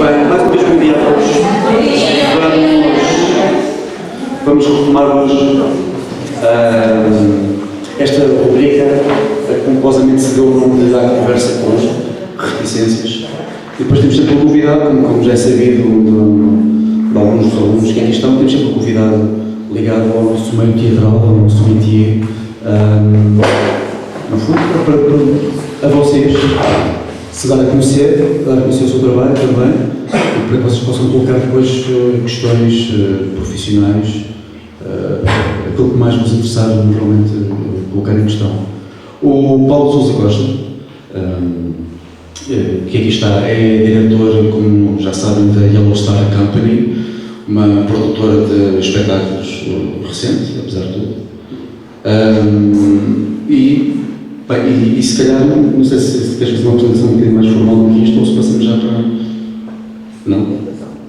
bem, mais uma vez bom dia a todos. Vamos retomar hoje esta rubrica que pomposamente se deu o nome de A Conversa com Reticências. E depois temos sempre um convidado, como já é sabido de alguns dos alunos que aqui estão, temos sempre um convidado ligado ao nosso meio teatral, ao nosso métier, no fundo, a vocês se dar a conhecer o seu trabalho também, e para que vocês possam colocar depois questões profissionais, aquilo que mais vos interessar, naturalmente, colocar em questão. O Paulo Sousa Costa, que aqui está, é diretor, como já sabem, da Yellow Star Company, uma produtora de espetáculos recente, apesar de tudo. E se calhar, não sei se queres fazer uma apresentação um bocadinho mais formal do que isto, ou se passamos já para... Não?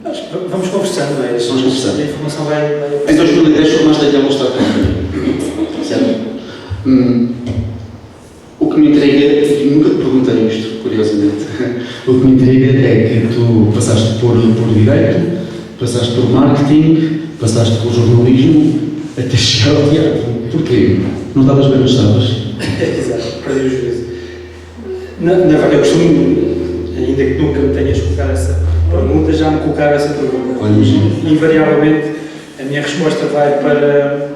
Acho que vamos conversando, não é? Vamos conversando. A informação vai... Em 2010 formaste a Yellow Star Company, certo? O que me intriga, e nunca te perguntei isto, curiosamente, o que me intriga é que tu passaste por Direito, passaste por Marketing, passaste por Jornalismo, até chegar ao teatro. Porquê? Não estavas bem, mas estavas? Exato, perdi o juízo. Na verdade, eu costumo, ainda que nunca me tenhas colocado essa pergunta, já me colocaram essa pergunta. Invariavelmente, a minha resposta vai para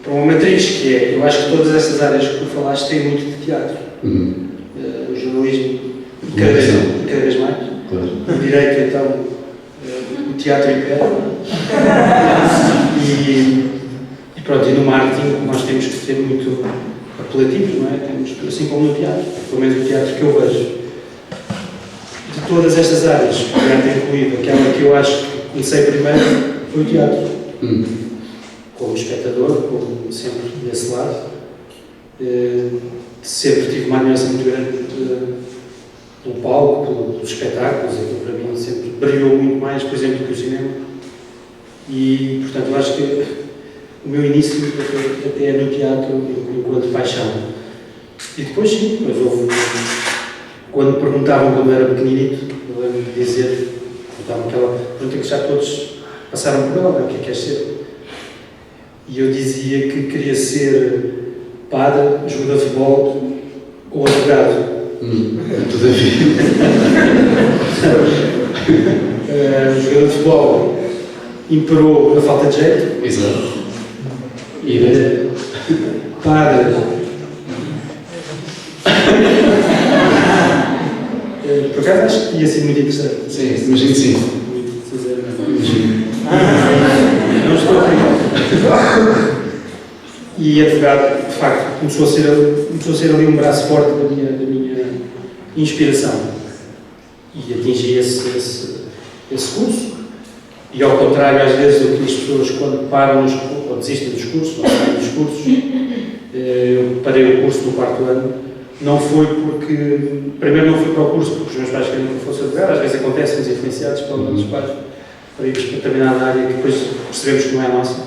uma matriz, que é, eu acho que todas essas áreas que tu falaste têm muito de teatro. O jornalismo, cada vez mais. Claro. O direito, então, o teatro impera. E pronto, e no marketing nós temos que ser muito apelativos, não é? Temos, assim como no teatro, pelo menos o teatro que eu vejo. De todas estas áreas, o teatro incluído, aquela que eu acho que comecei primeiro foi o teatro. Como espectador, como sempre desse lado. Sempre tive uma admiração muito grande pelo palco, pelos espetáculos, aquilo para mim sempre brilhou muito mais, por exemplo, do que o cinema. E, portanto, eu acho que o meu início até é no teatro enquanto paixão. E depois sim, depois houve, quando me perguntavam quando era pequenino, eu lembro de dizer, perguntavam aquela pergunta que já todos passaram por ela, o que é ser? E eu dizia que queria ser padre, jogador de futebol ou advogado. Tudo a ver. Jogador de futebol imperou a falta de jeito. Exato. E padre. Por acaso acho que ia ser muito interessante. Sim, imagino que sim. Não estou a brincar. E advogado, de facto, começou a ser ali um braço forte da minha inspiração. E atingi esse curso. E ao contrário, às vezes, do que as pessoas quando param ou desistem dos cursos, ou saem dos cursos, eu parei o curso no 4º ano. Não foi porque... Primeiro não fui para o curso porque os meus pais queriam que eu fosse advogado. Às vezes acontece-nos influenciados pelos nossos pais para irmos para determinada área que depois percebemos que não é nossa.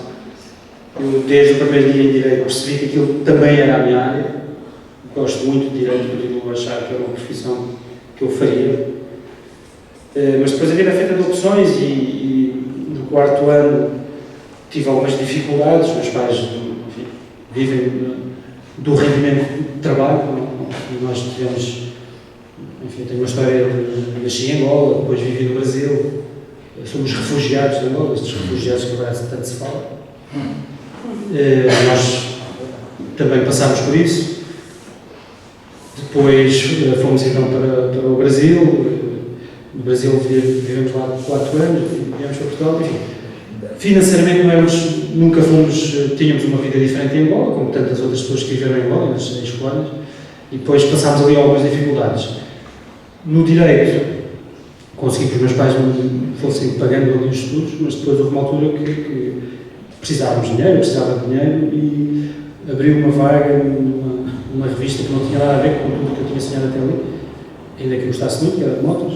Eu, desde o primeiro dia em Direito, percebi que aquilo também era a minha área. Gosto muito de Direito, continuo a achar que era uma profissão que eu faria. Mas depois a vida é feita de opções e no 4º ano tive algumas dificuldades. Os meus pais, enfim, vivem do rendimento de trabalho. E nós tivemos, enfim, tenho uma história de nasci em Angola, depois vivi no Brasil. Somos refugiados de Angola, estes refugiados que agora tanto se fala. Nós também passámos por isso. Depois fomos então para o Brasil. No Brasil vivemos lá 4 anos, viemos para Portugal, enfim. Financeiramente nunca tínhamos uma vida diferente em Angola, como tantas outras pessoas que viveram em Angola, nas escolas, e depois passámos ali algumas dificuldades. No Direito, consegui que os meus pais me fossem pagando ali os estudos, mas depois houve uma altura que precisávamos de dinheiro, eu precisava de dinheiro, e abri uma vaga numa revista que não tinha nada a ver com tudo que eu tinha sonhado até ali, ainda que gostasse muito, que era de motos,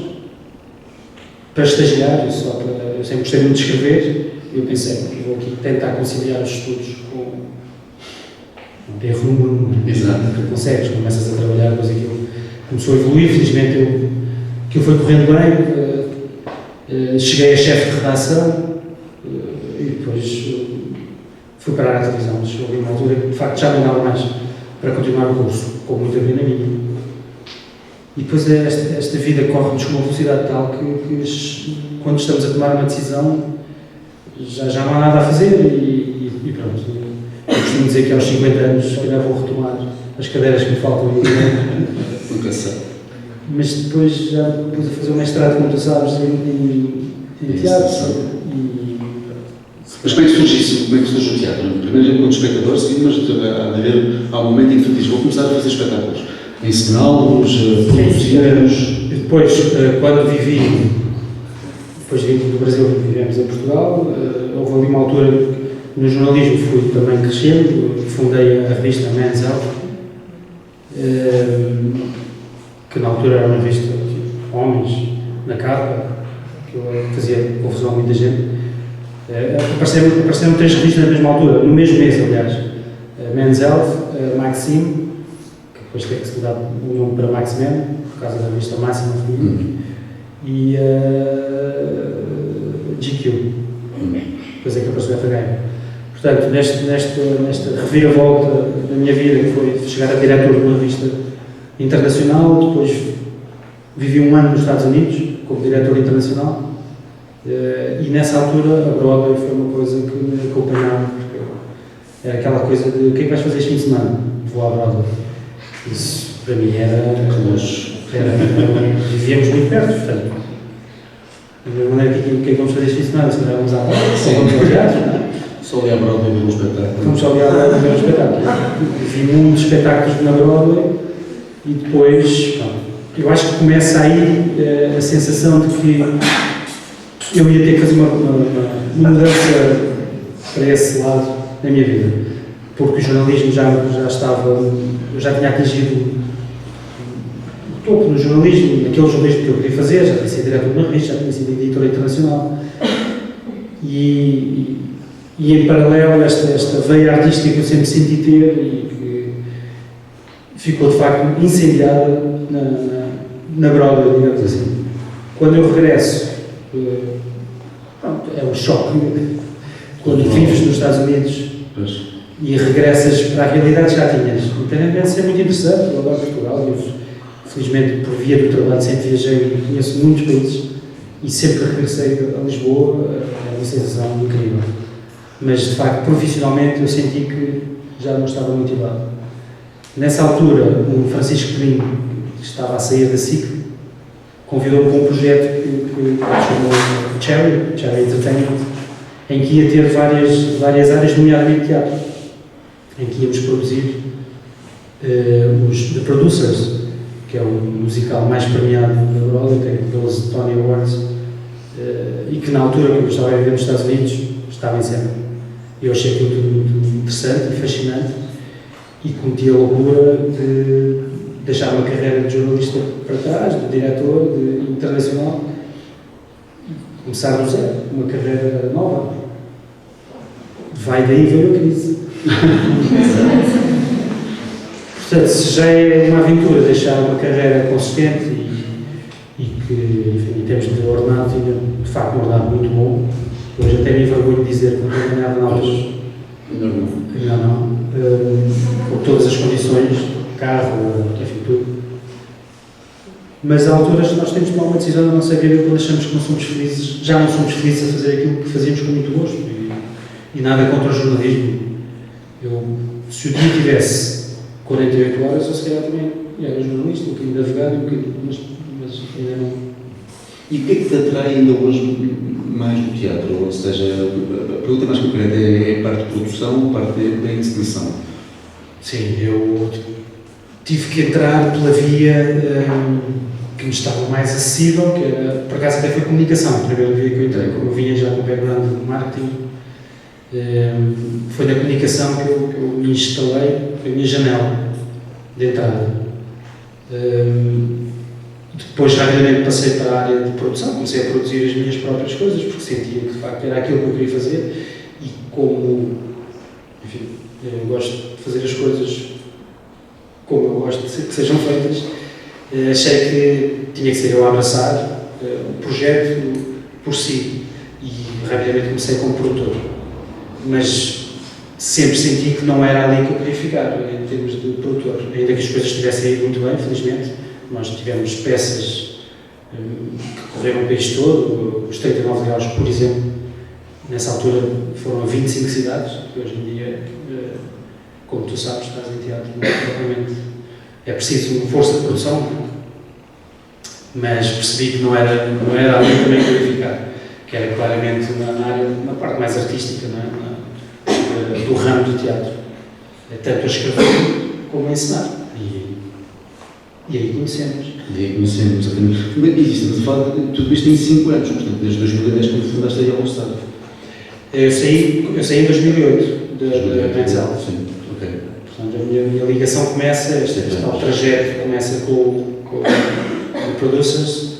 para estagiar, eu sempre gostei muito de escrever, e eu pensei, vou aqui tentar conciliar os estudos com um erro número 1. Exato. Tu consegues, começas a trabalhar, depois aquilo começou a evoluir, felizmente aquilo foi correndo bem, Cheguei a chefe de redação e depois fui parar à televisão. Chegou ali uma altura que de facto já não dava mais para continuar o curso, com muita adrenalina. E depois esta vida corre-nos com uma velocidade tal que quando estamos a tomar uma decisão já não há nada a fazer e pronto. Eu costumo dizer que aos 50 anos ainda vou retomar as cadeiras que me faltam Nunca sei. mas depois já pus a fazer o mestrado, como tu sabes, em teatro. Mas como é que surge isso? Como é que surge o teatro? Primeiro enquanto espectador, sim, mas há um momento em que tu dizes, vou começar a fazer espetáculos. Ensiná-los, produzir-os. Depois, quando depois vim do Brasil, vivemos em Portugal, houve ali uma altura no jornalismo fui também crescendo, fundei a revista Men's Health, que na altura era uma revista de homens, na capa, que eu fazia confusão a muita gente. Apareceram 3 revistas na mesma altura, no mesmo mês, aliás. Men's Health, Maxim, que depois teve que se mudar o nome para Maximem, por causa da revista Máxima feminina, e GQ, depois é que apareceu o FHM. Portanto, nesta reviravolta da minha vida, que foi chegar a diretor de uma revista internacional, depois vivi um ano nos Estados Unidos como diretor internacional, e nessa altura a Broadway foi uma coisa que me acompanhava, porque era aquela coisa de o que é que vais fazer este fim de semana? Vou à Broadway. Isso para mim vivíamos muito perto, portanto, da mesma maneira que o que é que vamos fazer este fim de semana? Se calhar vamos à Broadway, só vamos ao teatro, não é? Só ali à Broadway ver um espetáculo. Vamos só ali à Broadway ver um espetáculo. Vi muitos espetáculos na Broadway e depois, eu acho que começa aí a sensação de que eu ia ter que fazer uma mudança para esse lado na minha vida, porque o jornalismo já estava, eu já tinha atingido o topo no jornalismo, naquele jornalismo que eu queria fazer, já tinha sido diretor de uma revista, já tinha sido editor internacional e em paralelo esta veia artística que eu sempre senti ter e que ficou de facto incendiada na Broadway, digamos assim. Quando eu regresso, é um choque quando vives nos Estados Unidos e regressas para a realidade que já tinhas. Independentemente é muito interessante, eu adoro Portugal, eu felizmente por via do trabalho sempre viajei e conheço muitos países e sempre que regressei a Lisboa é uma sensação incrível. Mas de facto profissionalmente eu senti que já não estava motivado. Nessa altura o Francisco Pedrinho, que estava a sair da SIC, convidou-me para um projeto que chamou Cherry Entertainment, em que ia ter várias áreas, nomeadamente teatro, em que íamos produzir os The Producers, que é o musical mais premiado da Broadway, tem 12 Tony Awards, e que na altura que eu estava a viver nos Estados Unidos, estava em cena. Eu achei tudo muito interessante e fascinante e cometi a loucura de deixar uma carreira de jornalista para trás, de diretor, de internacional, e começar do zero, uma carreira nova. Vai daí veio a crise. Portanto, se já é uma aventura deixar uma carreira consistente e que, enfim, em termos de ordenado, tinha de facto um ordenado muito bom. Hoje até me envergonho de dizer que não tenho ganhado na altura. Ainda não. Com todas as condições, carro, enfim, tudo. Mas há alturas que nós temos de tomar uma decisão na nossa vida quando achamos que não somos felizes, já não somos felizes a fazer aquilo que fazíamos com muito gosto. E nada contra o jornalismo. Se o dia tivesse 48 horas, eu se calhar também era jornalista, um bocadinho de advogado, mas ainda não. E o que é que te atrai ainda hoje mais do teatro? Ou seja, a pergunta mais concreta é a parte de produção ou a parte da encenação? Sim, eu tive que entrar pela via que me estava mais acessível, que era, por acaso até foi comunicação, a primeira via que eu entrei, como eu vinha já com o background de marketing, foi na comunicação que eu me instalei, foi a minha janela de entrada. Depois, rapidamente, passei para a área de produção, comecei a produzir as minhas próprias coisas, porque sentia que, de facto, era aquilo que eu queria fazer e como, enfim, eu gosto de fazer as coisas como eu gosto que sejam feitas, achei que tinha que ser eu a abraçar o projeto, por si, e rapidamente comecei como produtor. Mas sempre senti que não era ali que eu queria ficar, em termos de produtor. Ainda que as coisas tivessem ido muito bem, felizmente, nós tivemos peças que correram o país todo, os 39 graus, por exemplo, nessa altura foram a 25 cidades, que hoje em dia, como tu sabes, estás em teatro, provavelmente é preciso uma força de produção, mas percebi que não era ali também que eu ia ficar, que era claramente na parte mais artística, não é? Do ramo do teatro, tanto a escrever como a ensinar. E aí conhecemos. Exatamente. Mas estamos a falar de tudo isto em 5 anos, portanto, desde 2010 que fundaste aí ao Estado. Eu saí em 2008 da Menzel. Sim, ok. Portanto, a minha ligação começa, este tal trajeto começa com o Producers.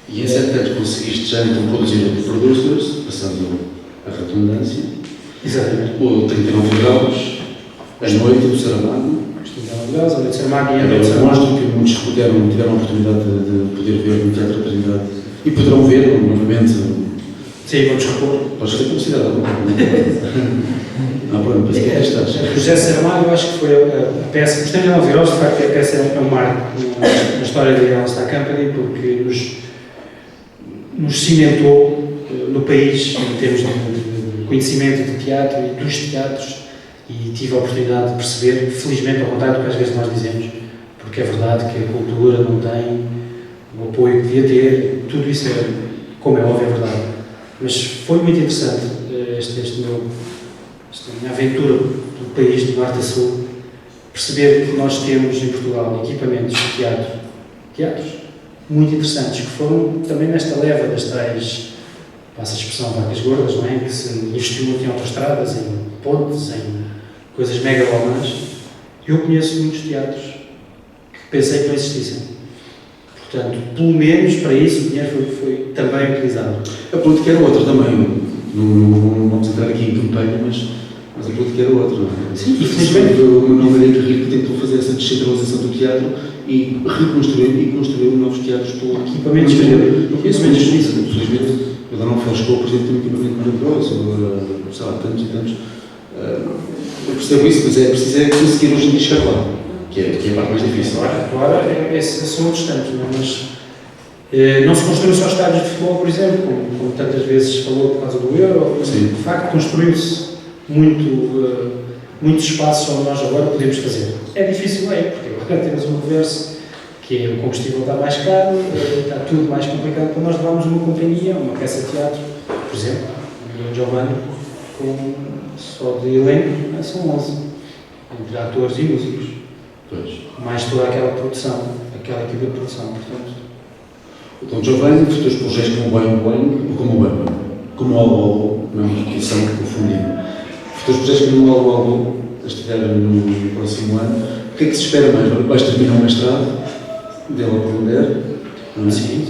E em 7 anos conseguiste já então produzir o Producers, passando a redundância. Exatamente. O 39 graus, as noites do Saramago. Os 39 graus, a noite do Saramago e a noite do Eu Saramago. mostro que muitos tiveram a oportunidade de poder ver no Teatro da Trindade e poderão ver novamente. Sim, vamos repor. Podes ter publicidade alguma coisa. Ah, pronto, mas é estás. O José Saramago, eu acho que foi a peça. Os 39 graus, de facto, a peça é um marco na história da Real Star Company, porque nos cimentou no país, em termos de conhecimento de teatro e dos teatros, e tive a oportunidade de perceber, felizmente, ao contrário do que às vezes nós dizemos, porque é verdade que a cultura não tem o apoio que devia ter, tudo isso é, como é óbvio, é verdade. Mas foi muito interessante esta minha aventura do país, do norte a sul, perceber que nós temos em Portugal equipamentos de teatros muito interessantes, que foram também nesta leva das tais, passa a expressão, vacas gordas, não é? Que se investiu muito em autoestradas, em pontes, em coisas megalomanas. Eu conheço muitos teatros que pensei que não existissem. Portanto, pelo menos para isso o dinheiro foi também utilizado. A política era outra também. Não vamos entrar aqui em campanha, mas a política era outra. Não é? Sim, infelizmente. O Manuel Galego Rico tentou fazer essa descentralização do teatro e construiu novos teatros pelo Equipamentos. Não conheço menos disso. Infelizmente, o Dona Rafael Escola, por exemplo, tem um equipamento maravilhoso, sei lá, tantos e tantos. Eu percebo isso, mas é preciso conseguir hoje em dia chegar lá, que é a parte mais difícil. Agora, esses são outros tantos, não é? Mas não se construíram só estádios de futebol, por exemplo, como tantas vezes falou por causa do Euro. Sim. De facto, construiu-se muitos espaços onde nós agora podemos fazer. É difícil, porque agora temos um reverso, que é o combustível está mais caro, está tudo mais complicado para nós levarmos uma companhia, uma peça de teatro, por exemplo, o Giovanni, só de elenco, são 11, entre atores e músicos. Pois. Mais toda aquela produção, aquela equipe de produção, portanto. Então, Giovanni, futuros projetos como o Boing, ou como o Bamba, como o Albo, não é uma expressão confundida. Futuros projetos como o Albo, a estrear no próximo ano, o que é que se espera mais? Vais terminar o mestrado, dele a aprender? Não é? Sim.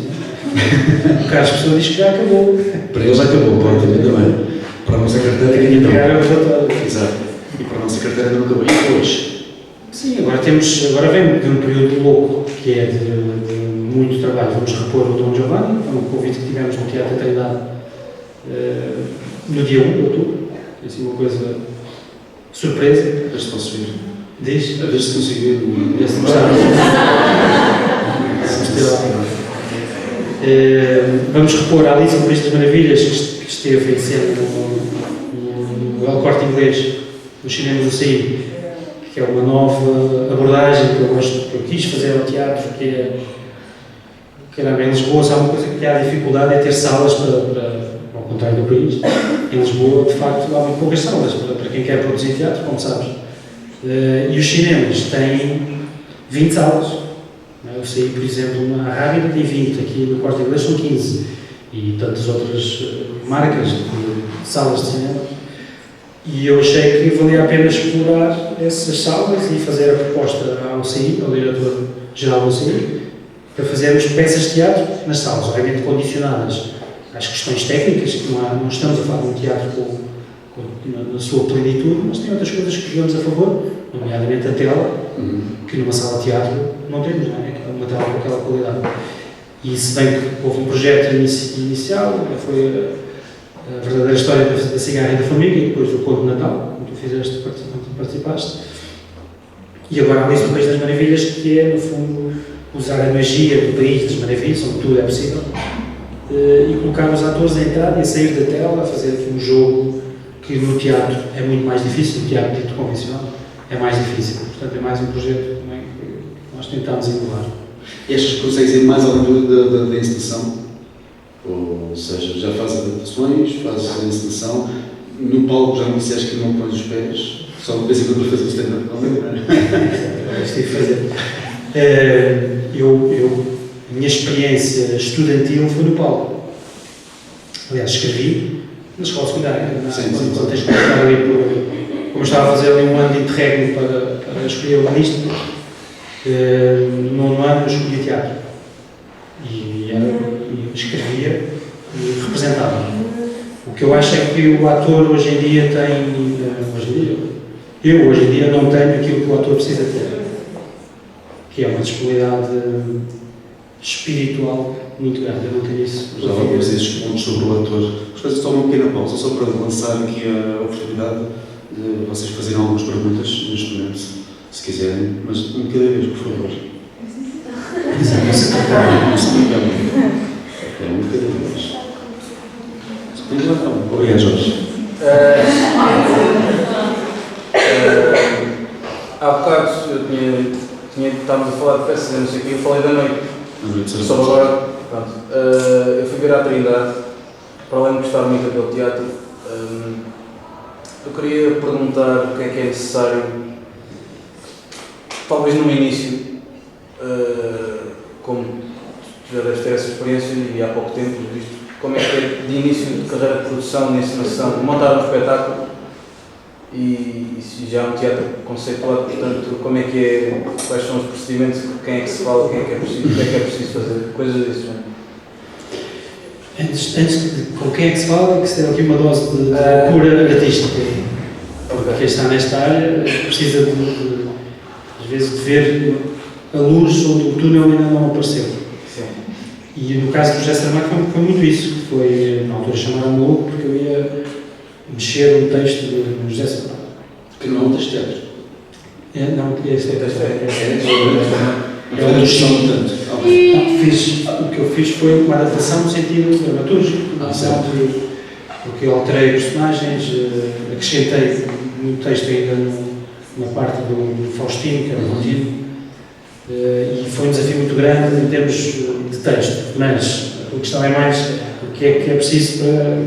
O Carlos Pessoa diz que já acabou. Para ele já acabou, pode ter também. Para a nossa carteira ainda não. Exato. E para a nossa carteira ainda não acabou. E hoje? Sim, agora vem de um período louco, que é de muito trabalho. Vamos repor o Dom Giovanni, é um convite que tivemos no Teatro da Trindade no dia 1 de outubro. É assim uma coisa surpresa. A ver se posso vir. Diz? A ver se consigo ir. Esse gostava. Vamos repor a Alice no País das Maravilhas, que esteve em cena no El Corte Inglês, nos cinemas do Saí, que é uma nova abordagem que eu quis fazer ao teatro, que era em Lisboa, sabe uma coisa que há dificuldade é ter salas ao contrário do país. Em Lisboa, de facto, há muito poucas salas para quem quer produzir teatro, como sabes. E os cinemas têm 20 salas. Eu sei, por exemplo, a Rábida tem 20, aqui no Corte Inglês são 15, e tantas outras marcas de salas de cinema. E eu achei que valia a pena explorar essas salas e fazer a proposta ao CI, ao diretor-geral do CI, para fazermos peças de teatro nas salas, obviamente condicionadas às questões técnicas, que não estamos a falar de um teatro na sua plenitude, mas tem outras coisas que jogamos a favor, nomeadamente a tela, que numa sala de teatro não temos, não é? Uma tela com aquela qualidade. E se bem que houve um projeto inicial, foi a verdadeira história da cigarra e da formiga, e depois o Conto de Natal, onde tu fizeste, participaste. E agora há isso do País das Maravilhas, que é, no fundo, usar a magia do País das Maravilhas, onde tudo é possível, e colocar os atores a entrar e a sair da tela, a fazer aqui um jogo que no teatro é muito mais difícil, no teatro dito convencional é mais difícil. Portanto, é mais um projeto também que nós tentamos emular. E achas que consegues ir mais além da encenação? Ou seja, já fazes adaptações, fazes a encenação, no palco já me disseste que não pões os pés, só de vez em quando para fazer o stand-up comedy, não é? Estive a fazer. A minha experiência estudantil foi no palco. Aliás, escrevi na escola secundária, quando tens que estar ali como eu estava a fazer ali um ano de interregno para escolher o balístico, no nono ano eu escolhi teatro. E escrevia e representava. O que eu acho é que o ator hoje em dia tem. Eu hoje em dia não tenho aquilo que o ator precisa ter, que é uma disponibilidade espiritual muito grande. Eu não tenho isso. Já alguns desses pontos sobre o ator. As coisas estão uma pequena pausa, só para lançar aqui a oportunidade de vocês fazerem algumas perguntas neste momento, se quiserem, mas um cada vez, por favor. Não se engane. É um cada vez. Obrigado, Jorge. Há bocado eu estávamos a falar de peças e não sei o que, eu falei da noite. Só agora, pronto. Eu fui ver à Trindade, para além de gostar muito daquele teatro, eu queria perguntar o que é necessário, talvez no início, como tu já deves ter essa experiência e há pouco tempo visto, como é que é de início de carreira de produção, de encenação, de montar um espetáculo e já um teatro conceituado, portanto, como é que é, quais são os procedimentos, quem é que se fala, quem é que é preciso, o que é preciso fazer, coisas desse género. Antes de com quem é que se fala, é que se tem aqui uma dose de cura artística. Porque quem está nesta área precisa às vezes de ver a luz onde o túnel ainda não apareceu. Sim. E no caso do José Saramago foi muito isso. Foi, na altura, chamaram-me louco porque eu ia mexer no texto do José Saramago. Que não é um texto de teatro. Não, esse é um dos tanto. O que eu fiz foi uma adaptação no sentido dramatúrgico, porque eu alterei personagens, acrescentei no texto ainda na parte do Faustino, que era o contínuo, e foi um desafio muito grande em termos de texto, mas a questão é mais o que é preciso para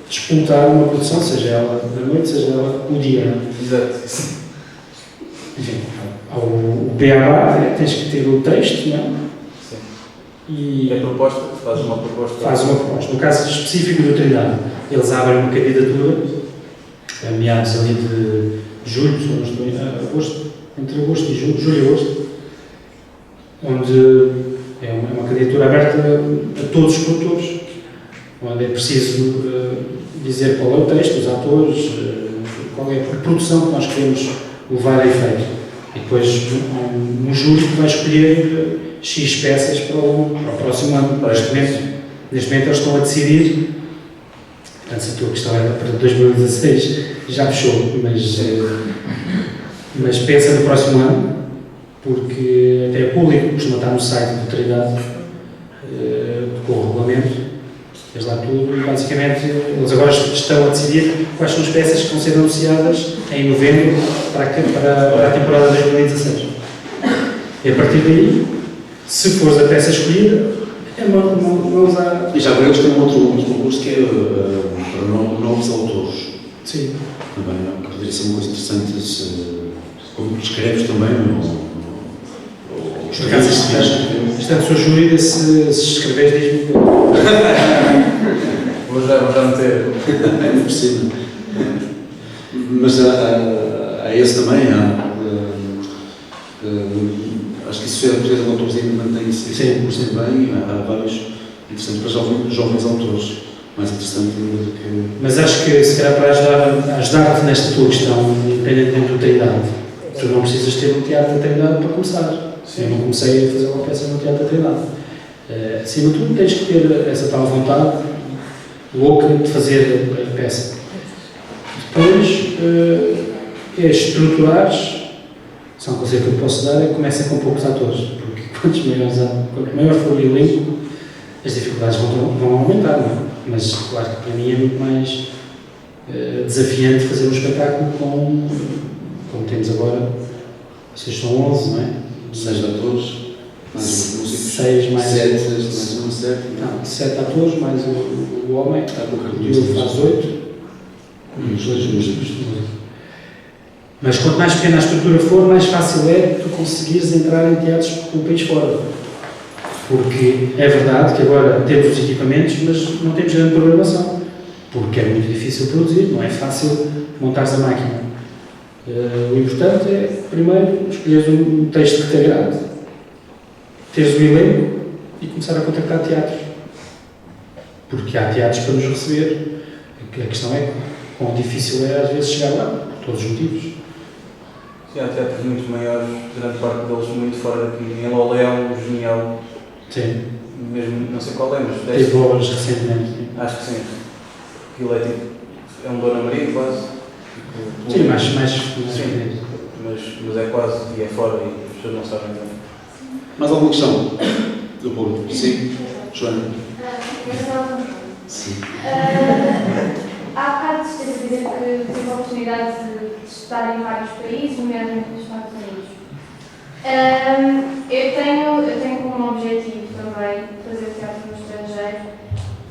disputar uma produção, seja ela da noite, seja ela o dia. Exato. Enfim, o beabá tens que ter o texto, não é? E é proposta, faz uma proposta. Faz uma proposta. No caso específico do Trindade, eles abrem uma candidatura a meados ali de julho, se não estou em agosto, entre agosto e julho e agosto, onde é uma candidatura aberta a todos os produtores, onde é preciso dizer qual é o texto, os atores, qual é a produção que nós queremos levar a efeito. E depois um júri que vai escolher X peças para o próximo ano. Neste momento eles estão a decidir, portanto, se a tua questão era para 2016, já fechou, mas pensa no próximo ano, porque até é público, costuma estar no site do Trindade, com o regulamento, fez lá tudo, e basicamente eles agora estão a decidir quais são as peças que vão ser anunciadas em novembro para a temporada de 2016. E a partir daí, se fores a peça escolhida, é não usar. E já agora eles têm um outro concurso que é para novos autores. Sim. Também poderia ser uma coisa interessante, como escreves também, Por acaso, estando sou júri, se escreveres, diz-me. Vou já meter. É muito possível. Mas há esse também, acho que isso é a empresa de autores ainda mantém-se bem, há vários interessantes para jovens autores, mais interessante do que... Mas acho que, se calhar, para ajudar-te nesta tua questão, independentemente do Trindade, tu não precisas ter um teatro da Trindade para começar. Eu não comecei a fazer uma peça no teatro da Trindade. Acima de tudo, tens que ter essa tal vontade louca de fazer a peça. Depois, é estruturares, só um conselho que eu posso dar, é que comecem com poucos atores, porque quanto maior for o elenco, as dificuldades vão aumentar, não é? Mas claro que para mim é muito mais desafiante fazer um espetáculo como temos agora. Vocês são 11, não é? 6 atores, mais os músicos. 6 mais 7, mais um 7. Não, 7 atores, mais o homem. O Diogo faz 8. E os 2 músicos. Mas quanto mais pequena a estrutura for, mais fácil é tu conseguires entrar em teatros pelo país fora. Porque é verdade que agora temos os equipamentos, mas não temos grande programação. Porque é muito difícil produzir, não é fácil montares a máquina. O importante é, primeiro, escolheres um texto que te agrade, teres o elenco e começar a contactar teatros. Porque há teatros para nos receber. A questão é quão difícil é às vezes chegar lá, por todos os motivos. Sim, há teatros muito maiores, grande parte deles muito fora daqui. Em Lolé é um genial. Sim. Mesmo, não sei qual é, mas Teve obras recentemente. acho que sim. Aquilo é tipo. É um Dona Maria quase. Sim, mais sim, pequenino. mas é quase e é fora e as pessoas não sabem nada. Mais alguma questão do público? Sim? Joana? Sim. Há bocado esteve a dizer que tive a oportunidade de estar em vários países, nomeadamente nos Estados Unidos. Eu tenho como objetivo também fazer teatro no estrangeiro.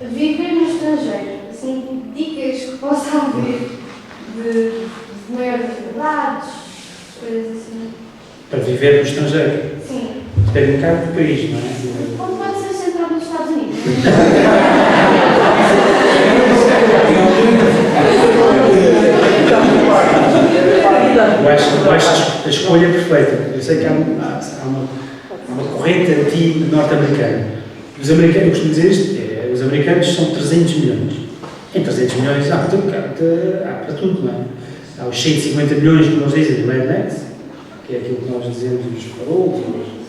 Viver no estrangeiro, assim, dicas que possa haver de maiores dificuldades, coisas assim. Para viver no estrangeiro. Sim. Depende um bocado do país, não é? Como pode ser centrado nos Estados Unidos? Eu acho a escolha perfeita. Eu sei que há uma corrente anti-norte-americana. Os americanos, eu costumo dizer isto, os americanos são 300 milhões. Em 300 milhões há para tudo, não é? Há os 150 milhões que nós dizem do rednecks, que é aquilo que nós dizemos dos parolhos.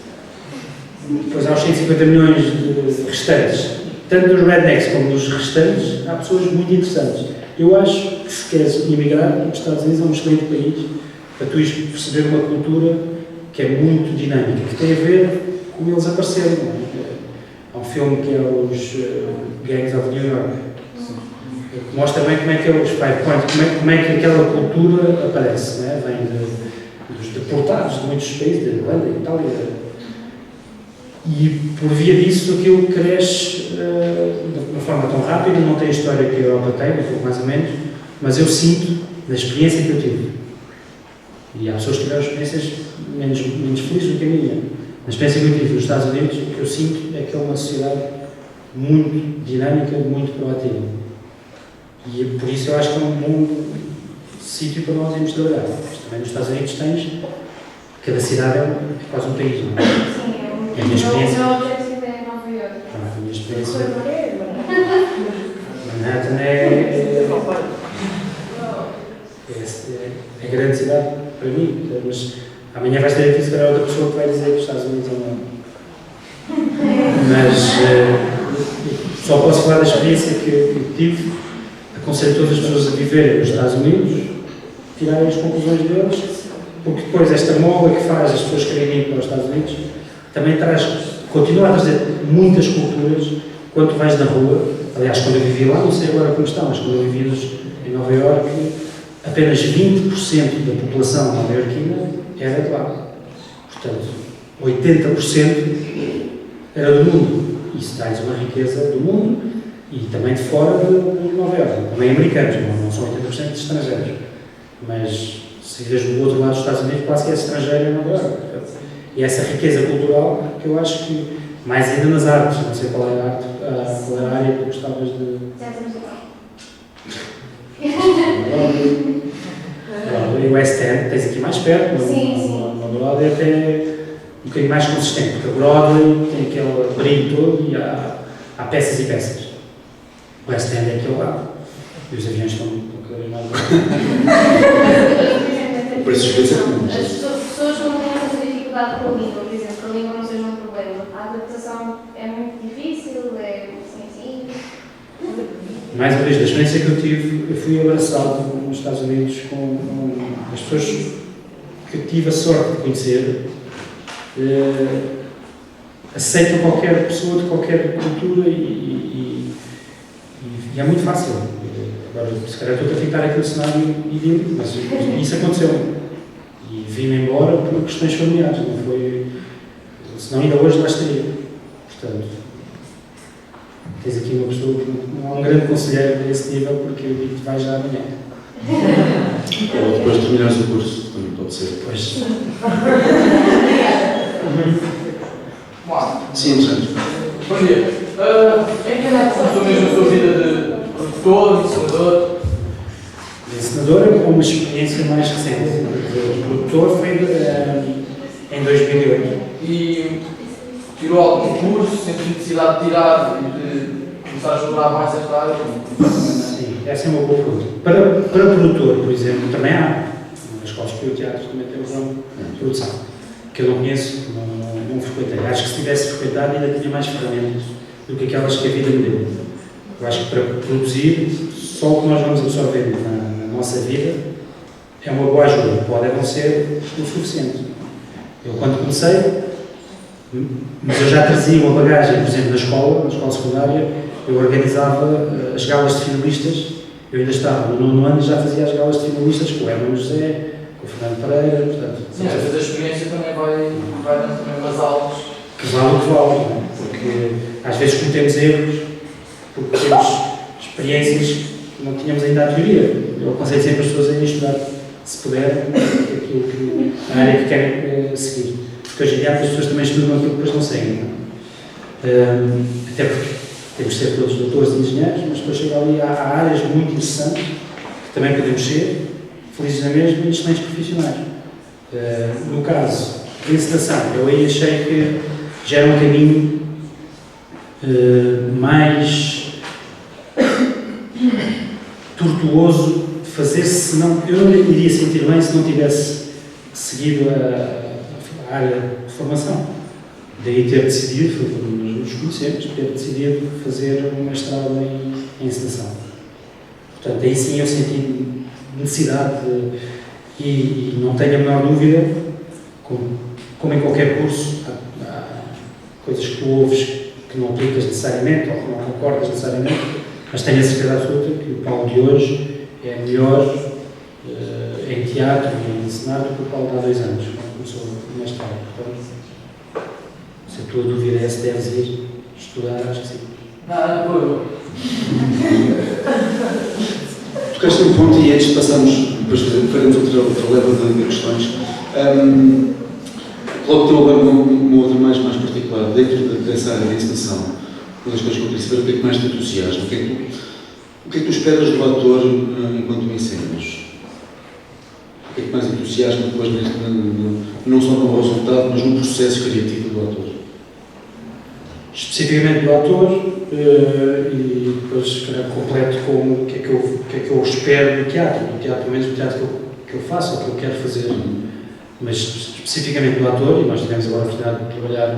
Depois há os 150 milhões de restantes. Tanto dos rednecks como dos restantes, há pessoas muito interessantes. Eu acho que se queres emigrar, os Estados Unidos é um excelente país para tu perceber uma cultura que é muito dinâmica, que tem a ver com eles apareceram. Não é? Há um filme que é os Gangs of New York, que mostra bem como é que é os Five Points, como é que aquela cultura aparece. Não é? Vem dos deportados de muitos países, da Irlanda, Itália. E por via disso aquilo cresce de uma forma tão rápida, não tem a história que a Europa tem, um pouco mais ou menos, mas eu sinto, da experiência que eu tive, e há pessoas que tiveram experiências menos felizes do que a minha, na experiência que eu tive nos Estados Unidos, o que eu sinto é que é uma sociedade muito dinâmica, muito proativa. E por isso eu acho que é um bom sítio para nós irmos trabalhar. Mas também nos Estados Unidos cada cidade é quase um país, não é? Sim, É a minha experiência. O meu objetivo é Nova Iorque. A minha experiência. Manhattan é a grande cidade para mim, mas amanhã vais ter aqui se calhar outra pessoa que vai dizer que os Estados Unidos é não. Mas só posso falar da experiência que eu tive. Aconselho todas as pessoas a viverem nos Estados Unidos, tirarem as conclusões deles, porque depois esta mola que faz as pessoas quererem ir para os Estados Unidos também continua a trazer muitas culturas quando tu vais na rua. Aliás, quando eu vivi lá, não sei agora como está, mas quando eu vivi em Nova Iorque, apenas 20% da população nova-iorquina era de lá. Portanto, 80% era do mundo. Isso dá-lhes uma riqueza do mundo e também de fora de Nova Iorque. Também americanos, não são 80% de estrangeiros. Mas se vives do outro lado dos Estados Unidos, quase que é estrangeiro em Nova Iorque. E essa riqueza cultural que eu acho que, mais ainda nas artes, não sei qual é a arte, qual é a área que gostavas de... Teatro musical. E o West End, tens aqui mais perto, no Broadway até um bocadinho mais consistente, porque o Broadway tem aquele brilho todo e há peças e peças. O West End é aquele lado. E os aviões estão cada vez mais O preço de experiência é comum. As pessoas não têm essa dificuldade com a língua, por exemplo, a língua não seja um problema. A adaptação é muito mais uma vez, da experiência que eu tive, eu fui abraçado nos Estados Unidos com as pessoas que eu tive a sorte de conhecer. Aceitam qualquer pessoa de qualquer cultura e é muito fácil. Agora, se calhar estou a tentar aquele cenário idílico, mas isso aconteceu. E vim-me embora por questões familiares, não foi... Senão ainda hoje lá estaria. Portanto, tens aqui uma pessoa que não é um grande conselheiro desse nível, porque eu digo que vai já amanhã. Ou depois de terminares o curso, também pode ser. Pois. Sim, Alexandre. Bom dia. Em que ano começou mesmo a sua vida de produtor, ensinador? O ensinador é uma experiência mais recente. O produtor foi em 2008. E tirou algum curso, sentiu necessidade de tirar e de começar a explorar mais esta área? Sim, essa é uma boa pergunta. Para produtor, por exemplo, também há. Nas escolas de teatro também tem um ramo de produção, que eu não conheço, não frequentei. Acho que se tivesse frequentado ainda tinha mais ferramentas do que aquelas que a vida me deu. Eu acho que para produzir, só o que nós vamos absorver na nossa vida é uma boa ajuda. Pode não ser o suficiente. Eu, quando comecei, mas eu já trazia uma bagagem, por exemplo, na escola secundária, eu organizava as galas de finalistas. Eu ainda estava no 9º ano e já fazia as galas de finalistas com o Hermano José, com o Fernando Pereira, portanto... Sim, às vezes a experiência também vai dando também umas aulas. Que vale o que vale, não é? Porque às vezes cometemos erros, porque temos experiências que não tínhamos ainda a teoria. Eu aconselho sempre as pessoas a irem estudar, se puder, a área que querem seguir. Porque hoje em dia as pessoas também estudam aquilo que depois não seguem, não é? Até porque temos de ser todos doutores e engenheiros, mas depois chega ali, há áreas muito interessantes que também podemos ser, felizes na mesma e excelentes profissionais. No caso da encenação, eu aí achei que já era um caminho mais tortuoso de fazer, se não, eu não iria sentir bem se não tivesse seguido a área de formação. Daí ter decidido, foi quando nos conhecemos, ter decidido fazer um mestrado em encenação. Portanto, aí sim eu senti necessidade e não tenho a menor dúvida, como em qualquer curso, há coisas que tu ouves que não aplicas necessariamente ou que não concordas necessariamente, mas tenho a certeza absoluta que o Paulo de hoje é melhor em teatro e em ensinar do que o Paulo de há 2 anos, quando começou o mestrado. Portanto, se a tua dúvida é se deves ir estudar, acho que sim. Não, foi. Tocaste um ponto e antes passamos, depois faremos outra leva de questões. Coloco-te agora uma outra mais particular. Dentro dessa área de encenação, uma das coisas que eu queria saber é o que é que mais te entusiasma. O que é que tu esperas do ator enquanto o ensinas? O que é que mais entusiasma depois, não só no resultado, mas no processo criativo do ator? Especificamente do ator, e depois se calhar completo com o que é que eu espero do teatro mesmo, do teatro que eu faço, ou que eu quero fazer. Mas especificamente do ator, e nós tivemos agora a oportunidade de trabalhar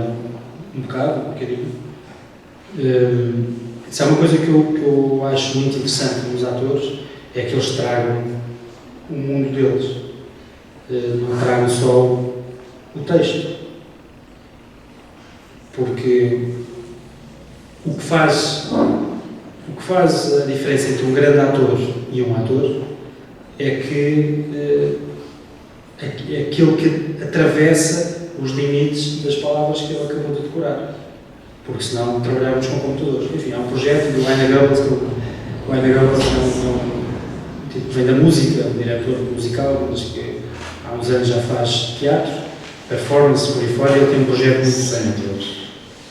um bocadinho. Isso é uma coisa que eu acho muito interessante nos atores, é que eles tragam o mundo deles, não tragam só o texto. Porque o que faz a diferença entre um grande ator e um ator é que é aquilo que atravessa os limites das palavras que ele acabou de decorar. Porque senão trabalhávamos com computadores. Enfim, há um projeto do Aina Goebbels, o Aina Goebbels vem da música, é um diretor musical, mas que há uns anos já faz teatro, performance, por aí fora, ele tem um projeto muito Sem atores.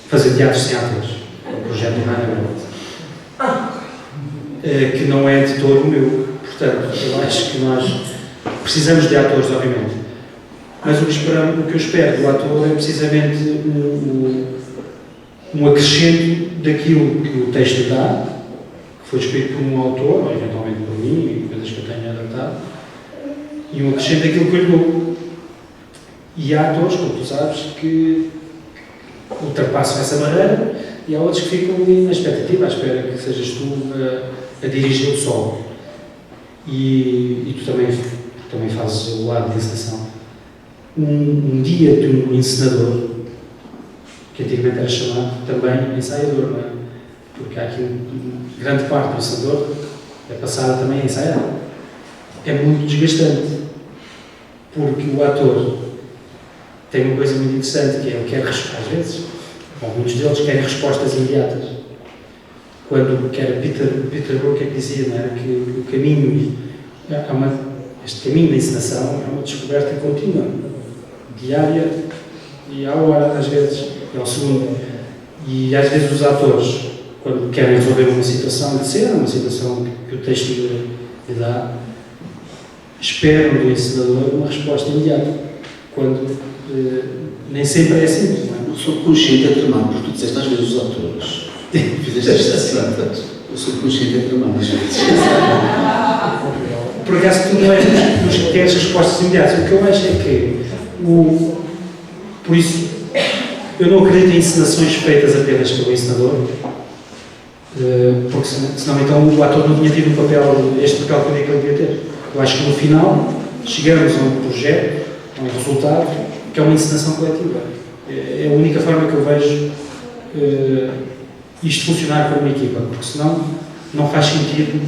Fazer teatro sem atores. É um projeto do Aina Goebbels. Que não é de todo o meu. Portanto, eu acho que nós precisamos de atores, obviamente. Mas o que eu espero do ator é precisamente um acrescento daquilo que o texto dá, que foi escrito por um autor, ou eventualmente por mim, coisas que eu tenho adaptado, e um acrescento daquilo que eu lhe dou. E há atores, como tu sabes, que ultrapassam essa barreira, e há outros que ficam ali na expectativa, à espera que sejas tu a dirigir o solo. E tu também fazes o lado de encenação. Um dia de um encenador, que antigamente era chamado também ensaiador, não é? Porque há aqui grande parte do encenador é passada também a ensaiar. É muito desgastante, porque o ator tem uma coisa muito interessante, que é ele quer, às vezes, ou muitos deles querem respostas imediatas. Quando que era Peter Brook que dizia, não era, que o caminho, este caminho da encenação é uma descoberta contínua, diária e à hora, às vezes, e ao segundo. E às vezes os atores, quando querem resolver uma situação de cena, uma situação que o texto lhe dá, esperam do encenador uma resposta imediata, quando nem sempre é assim. Não é? O subconsciente é tramado, porque tu disseste às vezes os atores. Fizeste esta cena. O subconsciente é tramado às vezes. Por acaso tu não és dos que queres respostas imediatas. O que eu acho é que, por isso, eu não acredito em encenações feitas apenas pelo encenador, porque senão então o ator não tinha tido este papel que eu digo que ele devia ter. Eu acho que no final chegamos a um projeto, a um resultado, que é uma encenação coletiva. É a única forma que eu vejo isto funcionar como uma equipa, porque senão não faz sentido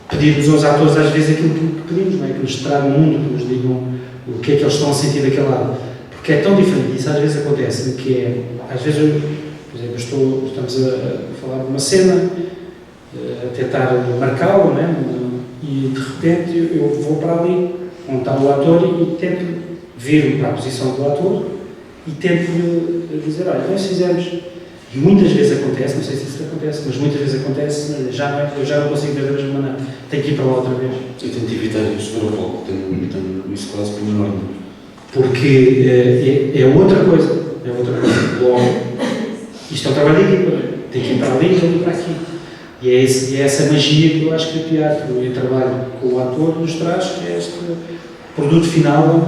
pedirmos aos atores às vezes aquilo que pedimos, não é? Que nos tragam o mundo, que nos digam o que é que eles estão a sentir daquele lado. Porque é tão diferente, isso às vezes acontece, que é, às vezes, por exemplo, estamos a falar de uma cena, a tentar marcá-la, não é? E de repente eu vou para ali, onde está o ator, e tento vir-me para a posição do ator e tento dizer, olha, nós fizemos. E muitas vezes acontece, não sei se isso acontece, mas muitas vezes acontece, eu já não consigo ver da mesma maneira, tenho que ir para lá outra vez. Eu tento evitar isto no palco, tenho isso quase como uma norma. Porque é outra coisa, Logo, isto é um trabalho de equipa, tem que ir para ali e tem que ir para aqui. E é essa magia que eu acho que o teatro, o trabalho com o ator, nos traz, que é este produto final,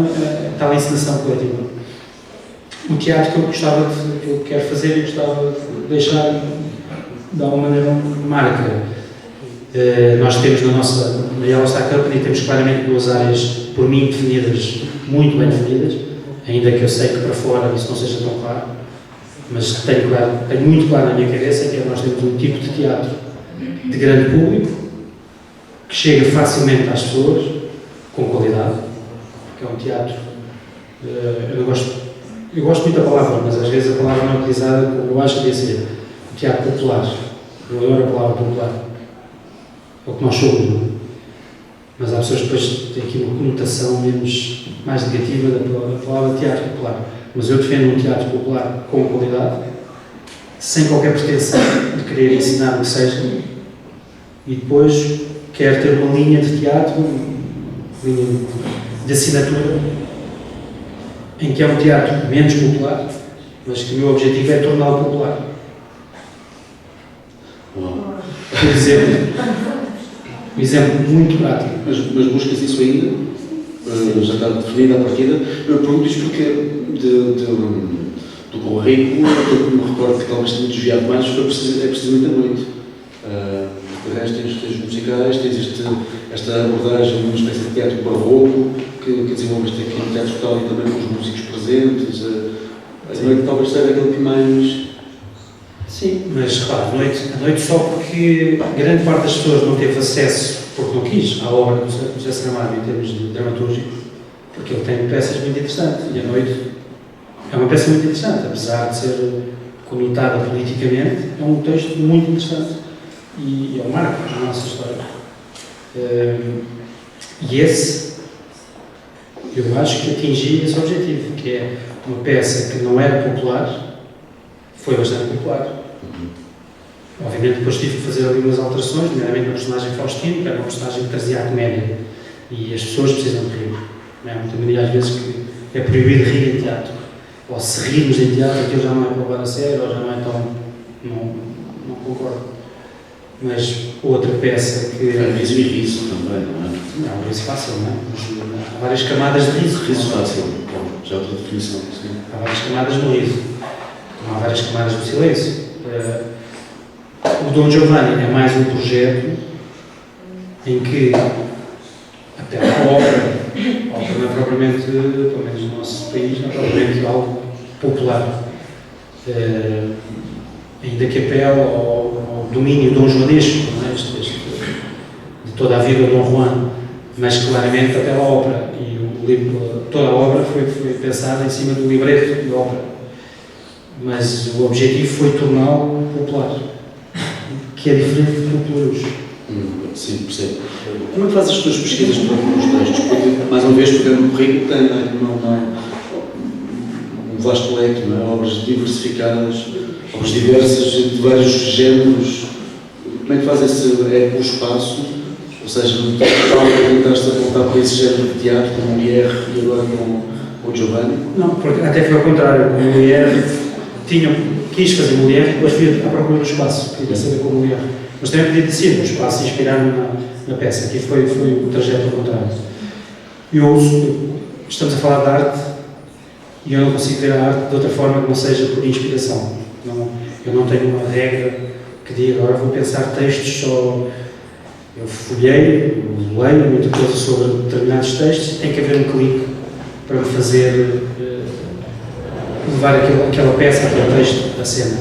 tal encenação coletiva. O teatro que eu quero fazer e gostava de deixar de alguma maneira marca. Nós temos na Yellowstar Company temos claramente duas áreas, por mim, definidas, muito bem definidas, ainda que eu sei que para fora isso não seja tão claro, mas tenho muito claro na minha cabeça que nós temos um tipo de teatro de grande público, que chega facilmente às pessoas, com qualidade, porque é um teatro, eu gosto muito da palavra, mas às vezes a palavra não é utilizada como eu acho que devia ser. O teatro popular. Eu adoro a palavra popular. É o que nós somos, não é? Mas há pessoas que depois têm aqui uma conotação mais negativa da palavra teatro popular. Mas eu defendo um teatro popular com qualidade, sem qualquer pretensão de querer ensinar o que seja, e depois quero ter uma linha de teatro, uma linha de assinatura, em que é um teatro menos popular, mas que o meu objetivo é torná-lo popular. Por exemplo, um exemplo muito prático. Mas buscas isso ainda? Já está definida a partida? Eu pergunto isto porque do currículo, eu me recordo que talvez tenha desviado mais, é precisamente a noite. De resto, tens os musicais, tens esta abordagem, uma espécie de teatro barroco, que desenvolveste aqui no Teatro Total e também com os músicos presentes. A noite talvez seja aquele que mais... Sim, mas repara, a noite só porque grande parte das pessoas não teve acesso, porque não quis, à obra do José Saramago em termos de dramaturgia, porque ele tem peças muito interessantes, e a noite é uma peça muito interessante, apesar de ser conotada politicamente, é um texto muito interessante, e é um marco na nossa história. E esse, eu acho que atingi esse objetivo, que é uma peça que não era popular, foi bastante popular. Obviamente depois tive que fazer algumas alterações, nomeadamente na personagem Faustino, que era uma personagem que trazia a comédia, e as pessoas precisam de rir. Não é? Muita mania às vezes que é proibido rir em teatro, ou se rirmos em teatro aquilo já não é para levar a sério, ou já não é tão... não concordo. Mas outra peça que... riso e riso também, não é? Não, riso fácil, não é? Mas há várias camadas de riso. Riso fácil, bom, já outra definição, sim. Há várias camadas no riso. Não há várias camadas no silêncio. O Dom Giovanni é mais um projeto em que até a ópera não é propriamente, pelo menos no nosso país, não é propriamente algo popular. Ainda que apela ao domínio donjoanesco, não é? De toda a vida do Dom Juan, mas claramente apela à ópera. E toda a obra foi pensada em cima do libreto da ópera. Mas o objetivo foi torná-lo popular, que é diferente do popularucho. Sim, percebo. Como é que fazes as tuas pesquisas para os textos? Porque, mais uma vez, pegando no currículo, tem um vasto leque, não é? Obras diversificadas, obras diversas, de vários géneros. Como é que faz esse o espaço? Ou seja, no tentaste apontar para esse género de teatro, com o Molière e agora com o Giovanni? Não, porque até foi ao contrário. Com o Molière, quis fazer Molière e depois fui à procura do espaço, queria saber com o Molière. Mas também podia ter sido o espaço e inspirar-me na peça. Aqui foi o trajeto ao contrário. Estamos a falar de arte e eu não consigo ver a arte de outra forma que não seja por inspiração. Eu não tenho uma regra que diga agora vou pensar textos só. Eu folhei, leio muita coisa sobre determinados textos e tem que haver um clique para me fazer levar aquela peça, aquele texto à cena.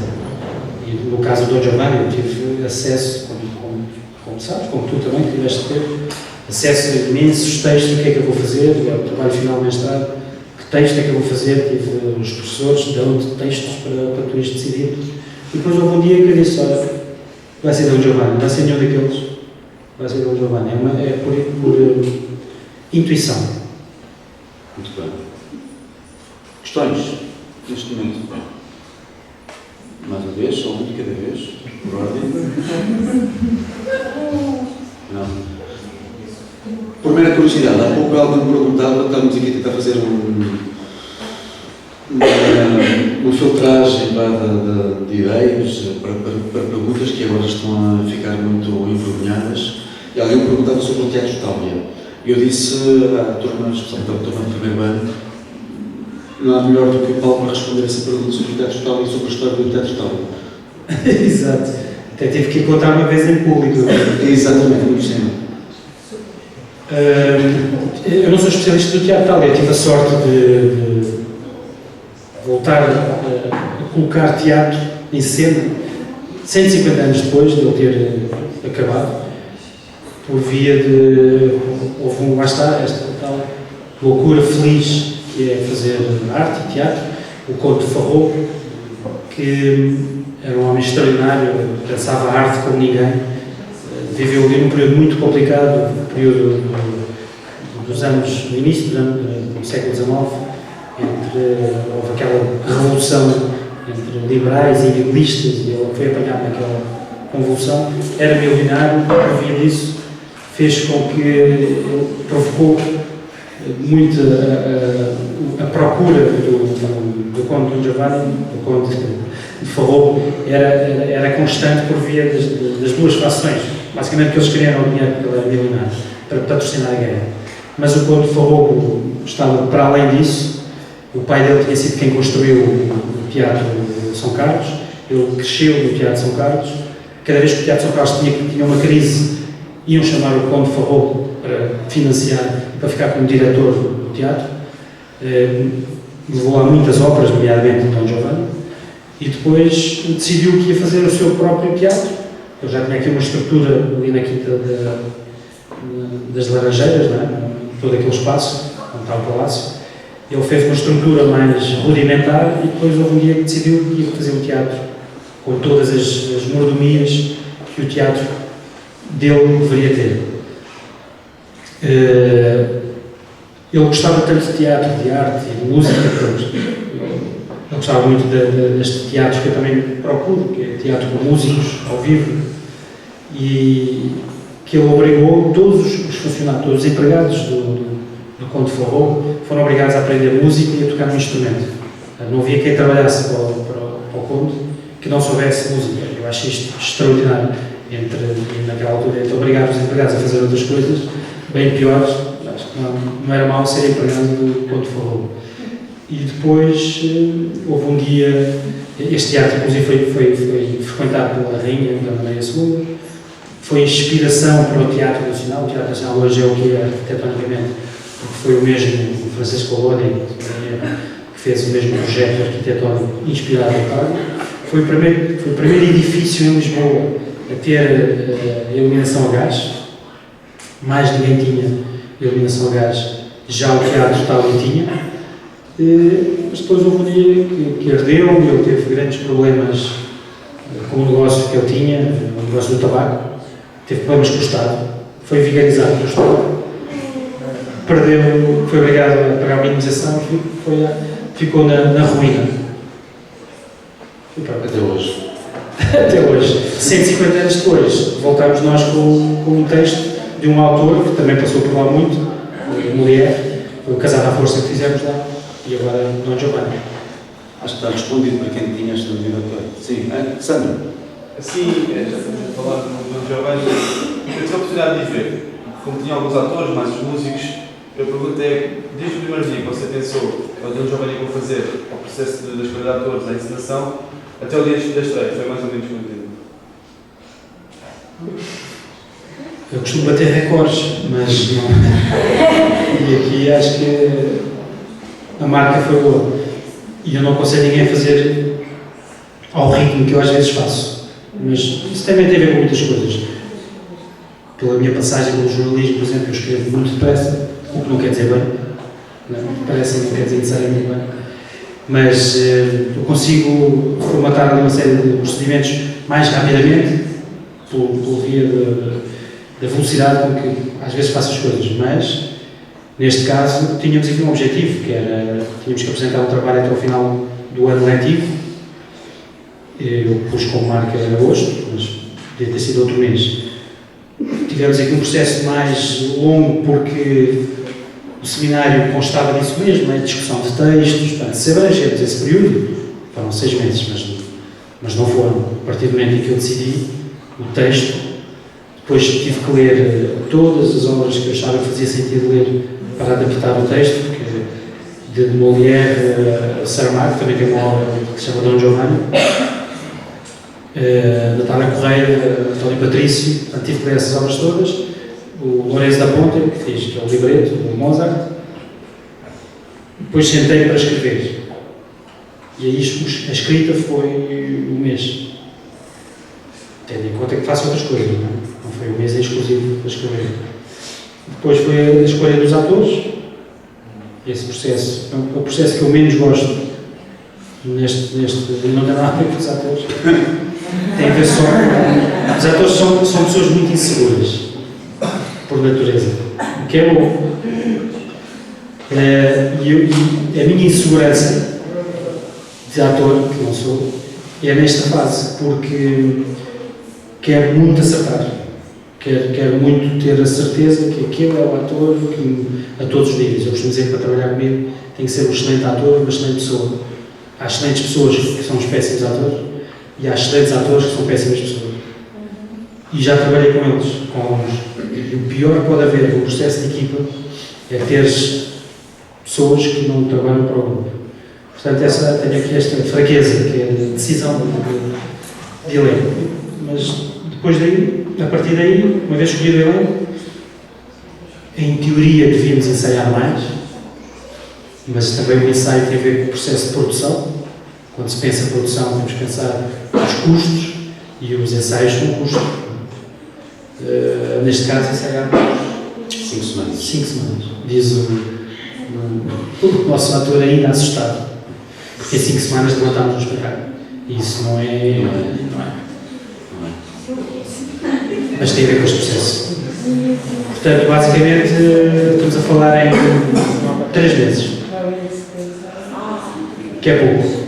E no caso do Dom Giovanni eu tive acesso, como sabes, como tu também tiveste de ter, acesso a imensos textos, o que é que eu vou fazer, o trabalho final do mestrado, que texto é que eu vou fazer, tive os professores dão-te textos para tu ires decidir. E depois houve um dia que eu disse, olha, vai ser Dom Giovanni, vai ser nenhum daqueles, vai ser Dom Giovanni, é por intuição. Muito bem. Questões, neste momento? Mais uma vez, só um de cada vez, por ordem. Não. Por mera curiosidade, há pouco alguém me perguntava, estamos aqui a tentar fazer uma filtragem de ideias para perguntas que agora estão a ficar muito envergonhadas. E alguém me perguntava sobre o Teatro Itália. Eu disse à turma, especialmente à turma do primeiro ano, não há melhor do que o Paulo para responder essa pergunta sobre o Teatro Itália e sobre a história do Teatro Itália. Exato. Até tive que contar uma vez em público. Exatamente, no cinema. Eu não sou especialista do Teatro Itália, tive a sorte de voltar a colocar teatro em cena 150 anos depois de ele ter acabado, por via de. Lá está, esta tal loucura feliz que é fazer arte e teatro. O Conde de Farroco, que era um homem extraordinário, pensava a arte como ninguém, viveu ali num período muito complicado, no período dos anos, no início do século XIX, houve aquela revolução entre liberais e liberalistas, e ele foi apanhado naquela convulsão, era milionário, por via disso, fez com que ele provocou muito a procura do Conde de Dom Giovanni, do Conde de Farroco, era constante por via das duas fações. Basicamente, que eles queriam o dinheiro porque ele era milionário, para patrocinar a guerra. Mas o Conde de Farroco estava para além disso. O pai dele tinha sido quem construiu o Teatro de São Carlos. Ele cresceu no Teatro de São Carlos. Cada vez que o Teatro de São Carlos tinha uma crise, iam chamar o Conde de Farroco para financiar e para ficar como diretor do teatro. Levou lá muitas óperas, nomeadamente Dom Giovanni, e depois decidiu que ia fazer o seu próprio teatro. Ele já tinha aqui uma estrutura ali na Quinta das Laranjeiras, não é? Todo aquele espaço, onde está o palácio. Ele fez uma estrutura mais rudimentar e depois houve um dia que decidiu que ia fazer um teatro com todas as mordomias que o teatro dele deveria ter. Ele gostava tanto de teatro, de arte e de música, ele gostava muito destes teatros que eu também procuro, que é teatro com músicos ao vivo, e que ele obrigou todos os funcionários, todos os empregados do Conde de Farroco foram obrigados a aprender música e a tocar um instrumento. Não havia quem trabalhasse para o Conde que não soubesse música. Eu acho isto extraordinário. Naquela altura, obrigar os empregados a fazer outras coisas bem piores. Acho que não era mau ser empregado do Conde de Farroco. E depois houve um dia, este teatro inclusive foi frequentado pela Rainha da Maria II, foi inspiração para o Teatro Nacional. O Teatro Nacional hoje é o que é arquitetonicamente, porque foi o mesmo Francisco Colodi que fez o mesmo projeto arquitetónico inspirado no Prado. Foi o primeiro edifício em Lisboa a ter iluminação a gás. Mais ninguém tinha iluminação a gás, já o teatro tal e tinha. Mas depois houve um dia que ardeu, e ele teve grandes problemas com o negócio que ele tinha, o negócio do tabaco, teve problemas com o Estado, foi vigarizado pelo Estado, perdeu, foi obrigado a pagar uma indemnização e ficou na ruína. Até hoje. Até hoje. 150 anos depois, voltamos nós com um texto de um autor que também passou por lá muito, Molière, o Casado à Força que fizemos lá. E agora, Dom Giovanni. Acho que está respondido para quem tinha esta dúvida toda. Sim, Sandra. Assim, já estamos a falar do Dom Giovanni, eu tive a oportunidade de ver, como tinha alguns atores, mais os músicos, eu pergunto desde o primeiro dia que você pensou que o Dom Giovanni ia fazer o processo da escolha de atores, da encenação, até o dia da estreia, foi mais ou menos quanto tempo? Eu costumo bater recordes, mas não. E aqui acho que a marca foi boa. E eu não aconselho ninguém a fazer ao ritmo que eu às vezes faço. Mas isso também tem a ver com muitas coisas. Pela minha passagem pelo jornalismo, por exemplo, eu escrevo muito depressa, o que não quer dizer bem. Depressa não quer dizer necessariamente bem. Mas eu consigo formatar uma série de procedimentos mais rapidamente, por via da velocidade com que às vezes faço as coisas. Mas neste caso, tínhamos aqui um objetivo, que era, tínhamos que apresentar um trabalho até ao final do ano letivo. Eu pus como marca em agosto, mas podia ter sido outro mês. Tivemos aqui um processo mais longo, porque o seminário constava disso mesmo, a discussão de textos, portanto, se abrangemos esse período, foram 6 meses, mas não foram. A partir do momento em que eu decidi o texto, depois tive que ler todas as obras que eu achava que fazia sentido ler para adaptar o texto, porque de Molière a Saramago, também tem uma obra que se chama Dom Giovanni, Natália Correia, António Patrício, portanto tive que ler essas obras todas, o Lourenço da Ponte, que fiz, que é o libreto, do Mozart. Depois sentei para escrever, e aí a escrita foi um mês, tendo em conta que faço outras coisas, não foi um mês exclusivo para escrever. Depois foi a escolha dos atores. Esse processo é o processo que eu menos gosto neste não tem nada a ver com os atores. Tem a ver só com... Os atores são pessoas muito inseguras, por natureza, o que é bom. E a minha insegurança de ator, que não sou, é nesta fase, porque quero muito acertar. Quero muito ter a certeza que aquele é o ator que, a todos os níveis. Eu costumo dizer que para trabalhar comigo tem que ser um excelente ator e uma excelente pessoa. Há excelentes pessoas que são péssimos atores e há excelentes atores que são péssimas pessoas. E já trabalhei com eles, com alguns. E o pior que pode haver no processo de equipa é ter pessoas que não trabalham para o grupo. Portanto, tenho aqui esta fraqueza, que é a decisão de elenco. Mas depois daí, a partir daí, uma vez escolhido o elenco, em teoria devíamos ensaiar mais, mas também o ensaio tem a ver com o processo de produção. Quando se pensa em produção, temos que pensar nos custos, e os ensaios são custos. Neste caso, ensaiar 5 semanas. 5 semanas. Diz o nosso ator ainda assustado, porque em 5 semanas levantámos um espetáculo. E isso não é. Mas tem a ver com este processo. Portanto, basicamente, estamos a falar em 3 meses. Que é pouco.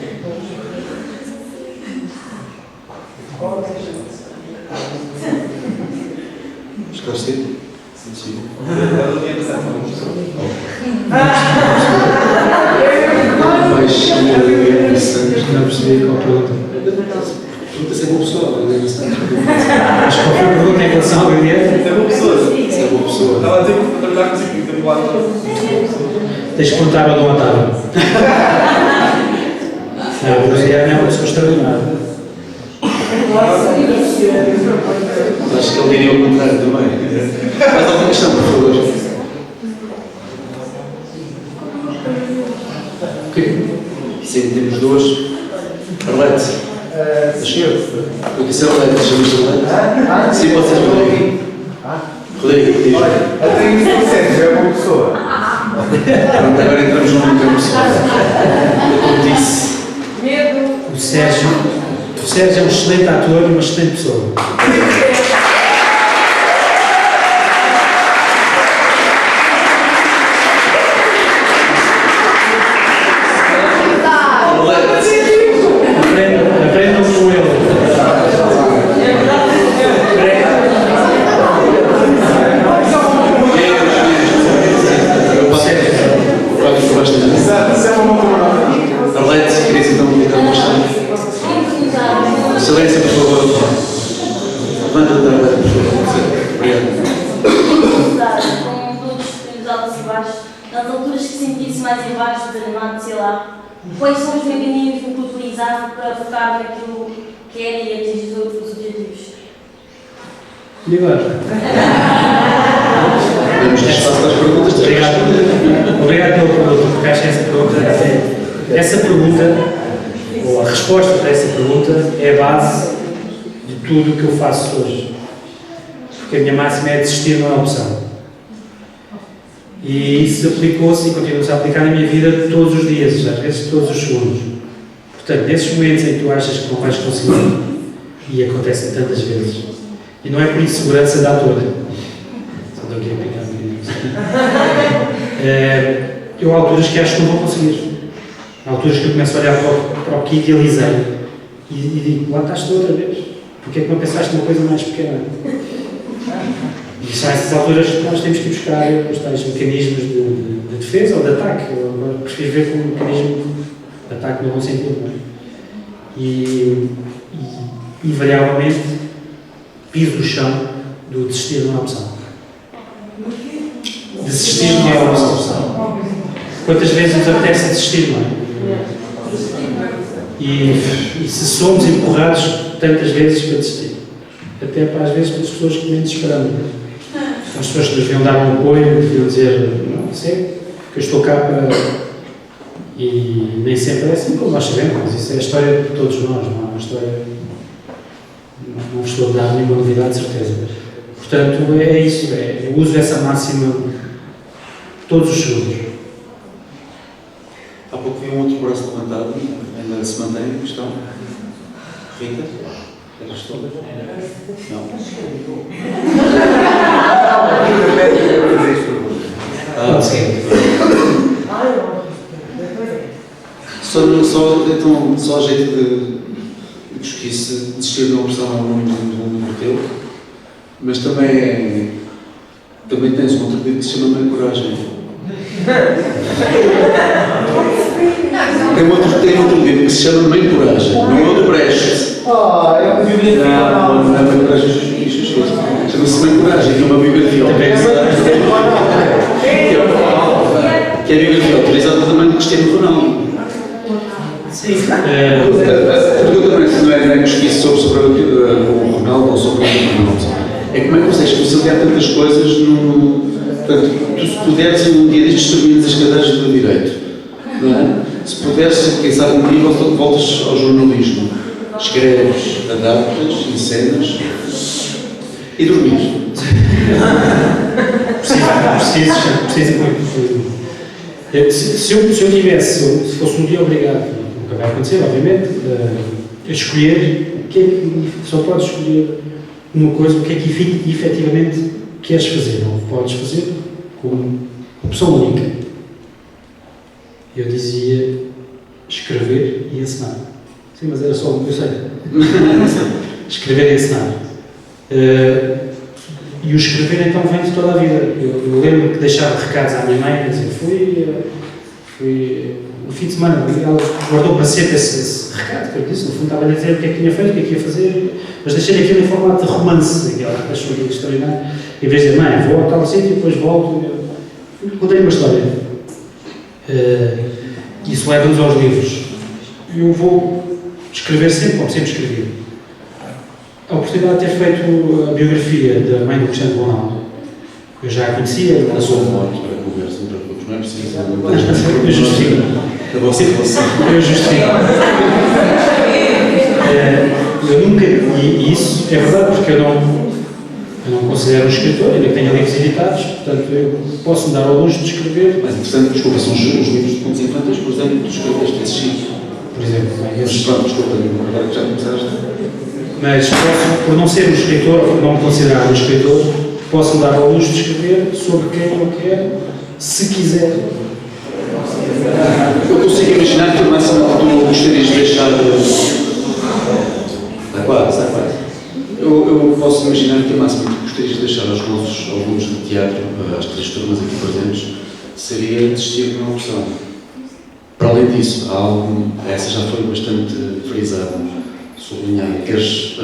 Esclarecido? Sim. Não percebi qual a pergunta. Pergunta se é boa pessoa, não é? Mas qual foi a pergunta em relação ao BDF? É uma pessoa. Se é boa boa pessoa. Estava a dizer que para trabalhar consigo, que tempo lá. Tens que perguntar ao Dom Otávio. Não, o Guilherme é uma pessoa extraordinária. Acho que ele diria o contrário também. Mais alguma questão, por favor? Ok. Sim, temos duas. Arlete. Eu disse Arlete, chama-se Arlete? Sim, pode ser Rodrigo. Rodrigo, diz. Até isso é uma pessoa. Pronto, agora entramos num campo pessoal. Como disse. O Sérgio é um excelente ator e uma excelente pessoa. Aprendam com ele. Arlete, querias então colocar uma questão? Silêncio, por favor. Levanta-te, Arlete, por favor. Obrigado. Com todos os altos e baixos, nas alturas que sentisse mais em baixo, desanimado, sei lá, quais são os mecanismos que utilizar para focar naquilo que quer e atingir os outros objetivos? E agora? Temos que espaço para as perguntas. Obrigado pela pergunta, porque acho que essa pergunta, ou a resposta para essa pergunta, é a base de tudo o que eu faço hoje. Porque a minha máxima é desistir não é opção. E isso aplicou-se e continua-se a aplicar na minha vida todos os dias, às vezes todos os segundos. Portanto, nesses momentos em que tu achas que não vais conseguir, e acontecem tantas vezes, e não é por insegurança da atora, só estou aqui a aplicar a minha eu há alturas que acho que não vou conseguir. Há alturas que eu começo a olhar para o que idealizei e digo, lá estás tu outra vez. Porque é que não pensaste numa coisa mais pequena? E são essas alturas que nós temos que buscar os tais mecanismos de defesa ou de ataque. Eu prefiro ver como um mecanismo de ataque no bom sentido, não é? E invariavelmente piso o chão do desistir não é opção. Desistir não é uma opção. Quantas vezes nos apetece desistir, não é? E se somos empurrados tantas vezes para desistir, até às vezes pelas pessoas que menos esperamos. As pessoas que nos deviam dar um apoio, deviam dizer, não sei, que eu estou cá para... E nem sempre é assim, como nós sabemos, mas isso é a história de todos nós, não é uma história... Não vos estou a dar nenhuma novidade, de certeza. Portanto, é isso, eu uso essa máxima todos os segundos. Há pouco vi um outro braço levantado, ainda se mantém a questão. Rita? Eras tu? Não. Sim. Só a jeito de pesquisa, desistir de uma opção ao nome do teu, mas também tens um outro livro que se chama Meia Coragem. Tem outro livro que se chama Meia Coragem, não é o de Brecht. Não é Meia Coragem, chama-se Meia Coragem, que é uma biografia autorizada. Que é a biografia autorizada também de Cristiano Ronaldo. Sim. Porque eu também, se não é pesquisa sobre o Ronaldo ou sobre o Ronaldo, é como é que consegues conciliar tantas coisas no. Portanto, tu se puderes um dia destes terminas as cadeiras do direito, não é? Se puderes, quem sabe um dia voltas ao jornalismo, escreves, adaptas, encenas e dormires. Precisa muito. Se eu tivesse, se fosse um dia obrigado, nunca vai acontecer, obviamente, a escolher, o que é que só podes escolher uma coisa, o que é que efetivamente queres fazer, ou podes fazer como opção única. Eu dizia escrever e ensinar. Sim, mas era só o que eu sei. Escrever e ensinar. E o escrever então vem de toda a vida. Eu lembro que deixava recados à minha mãe, quer dizer, fui no fim de semana, ela guardou para sempre esse recado que eu disse. No fundo, estava a dizer o que é que tinha feito, o que é que ia fazer, mas deixei aquilo em formato de romance, aquela achou aquilo extraordinário. Em vez de dizer, mãe, vou ao tal sítio e depois volto. Contei uma história. Isso leva-nos aos livros. Eu vou escrever sempre, como sempre escrevi. A oportunidade de ter feito a biografia da mãe do Cristiano Ronaldo, eu já a conhecia. Eu sou morto para a conversa, não preocupes, não é preciso. Eu justifico. Eu justifico. Eu nunca, e isso é verdade, porque eu não considero um escritor, ainda que tenha livros editados, portanto eu posso me dar ao luxo de escrever. Mas interessante, desculpa, são os livros de contos infantis, por exemplo, tu escreveste esses cinco. Por exemplo, Mas pronto, desculpa, agora que já começaste. Mas posso, por não ser um escritor, ou por não me considerar um escritor, posso me dar ao luxo de escrever sobre quem eu quero, se quiser. Eu consigo imaginar que tu gostarias de deixar. Está quase. Eu posso imaginar que o máximo que gostarias de deixar aos nossos alunos de teatro, às 3 turmas aqui presentes, seria desistir de uma opção. Para além disso, há algo, essa já foi bastante frisada, sublinhada. Queres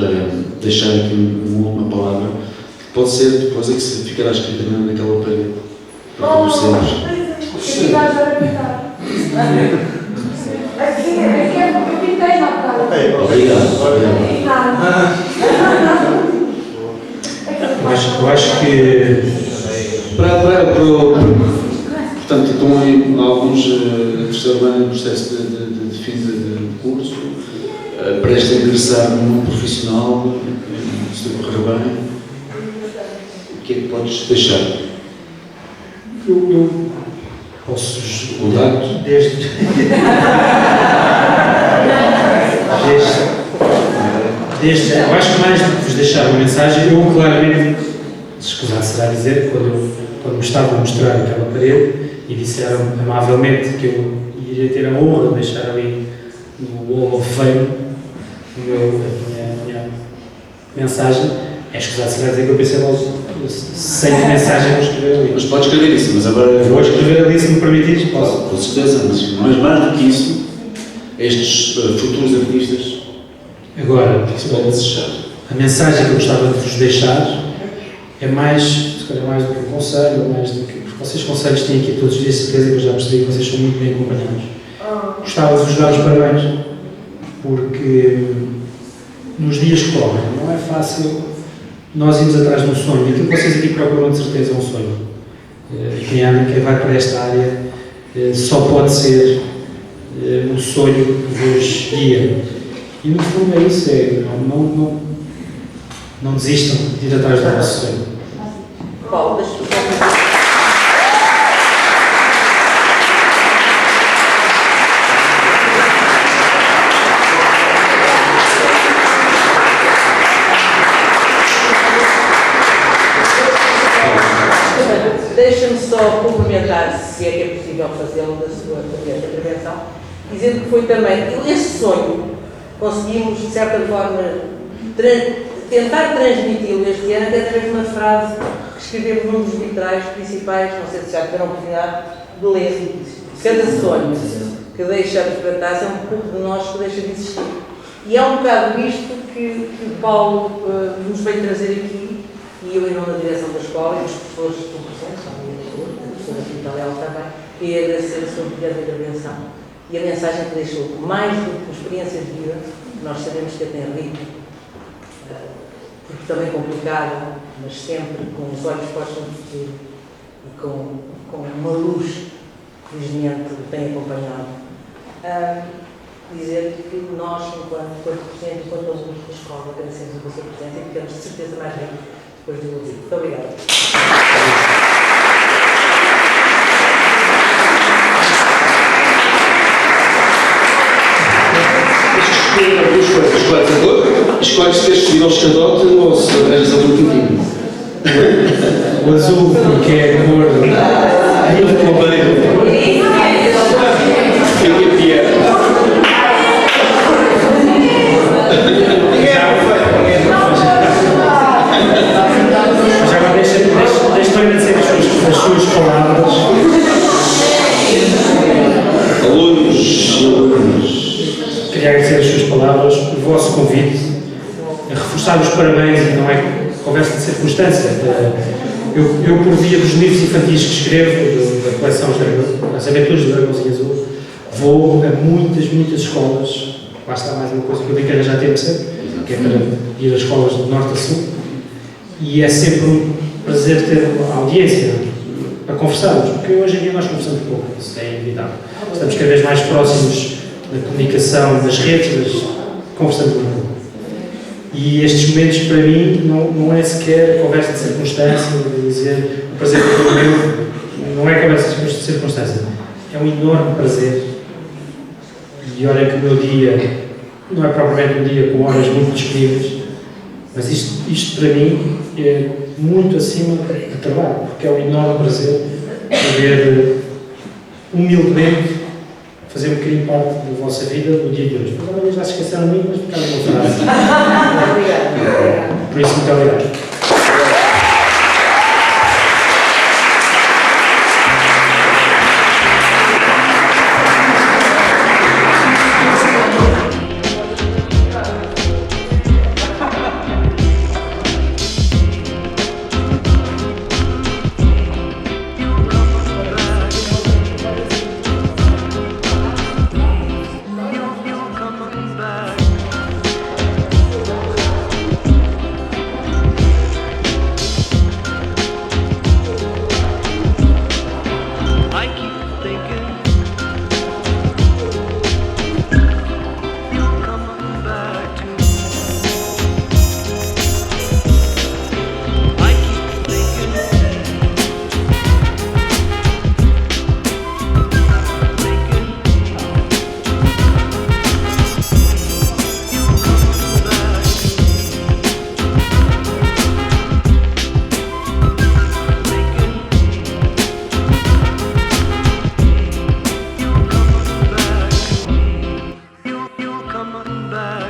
deixar aqui uma última palavra, que pode ser depois é que se ficará escrita naquela parede, para todos sempre. Obrigado. Eu acho que portanto, estão alguns terceiro ano em processo de fim de curso, prestes a ingressar no mundo profissional, se tudo correr bem, o que é que podes deixar? eu posso Contacto? eu acho que mais do que vos deixar uma mensagem, eu claramente, escusado será dizer, quando me estavam a mostrar aquela parede e disseram amavelmente que eu iria ter a honra de deixar ali no Wall of Fame a minha mensagem, é escusado será dizer que eu pensei logo, sem mensagem vou escrever ali. Mas podes escrever isso, mas agora... Vou escrever ali, se me permitires, posso? Com certeza, mas mais do que isso, estes futuros artistas, Agora, se podem desejar. a mensagem que eu gostava de vos deixar é mais, se calhar mais do que um conselho, mais do que... Porque vocês conselhos têm aqui todos os dias, certeza que eu já percebi que vocês são muito bem acompanhados. Gostava de vos dar os parabéns, porque nos dias que correm não é fácil nós irmos atrás de um sonho. Aquilo que vocês aqui procuram de certeza é um sonho. Quem vai para esta área só pode ser um sonho que vos guia. E no fundo é isso, não desistam de ir atrás do vosso sonho. Paulo, deixa-me Deixa-me só complementar, se é que é possível fazê-lo, da sua primeira intervenção, dizendo que foi também esse sonho, conseguimos, de certa forma, tentar transmiti-lo este ano, até através de uma frase que escrevemos num dos vitrais principais, não sei se já tiveram a oportunidade de ler. Cada sonho que deixa de plantar é um pouco de nós que deixa de existir. E é um bocado isto que o Paulo nos veio trazer aqui, e eu, em nome da direção da escola, e dos professores que estão presentes, a professora Vital também, e agradecer a sua brilhante intervenção. E a mensagem que deixou, mais do que experiências de vida, nós sabemos que a tem rico, porque também complicada, mas sempre com os olhos postos no futuro e com uma luz, felizmente, que tem acompanhado. Dizer que nós, enquanto representantes, enquanto alunos da escola, agradecemos a vossa presença e ficamos de certeza mais ricos depois do ouvir. Muito obrigada. Escolhes se queres subir ao escadote ou se arranjas algum pintinho. O azul, porque é a cor. Aí eu vou para fica pior. Já agora deixa-me dizer as suas palavras. Alunos, agradecer as suas palavras, o vosso convite, a reforçar os parabéns e não é conversa de circunstância. Eu por via dos livros infantis que escrevo, da coleção As Aventuras do Dragãozinho Azul, vou a muitas escolas. Lá está mais uma coisa que eu vi que era já tempo sempre, que é para ir às escolas de norte a sul. E é sempre um prazer ter a audiência para conversarmos, porque hoje em dia nós conversamos pouco, isso é inevitável. Estamos cada vez mais próximos da comunicação, das redes, mas conversamos muito pouco. E estes momentos, para mim, não é sequer a conversa de circunstância, de dizer o prazer que eu meu, não é a conversa de circunstância. É um enorme prazer. E olha que o meu dia não é propriamente um dia com horas muito disponíveis, mas isto para mim é muito acima do trabalho, porque é um enorme prazer poder humildemente fazer um bocadinho parte da vossa vida no dia de hoje. Agora já se esqueceram de mim, mas ficaram uma frase. Por isso, muito obrigado. Coming back.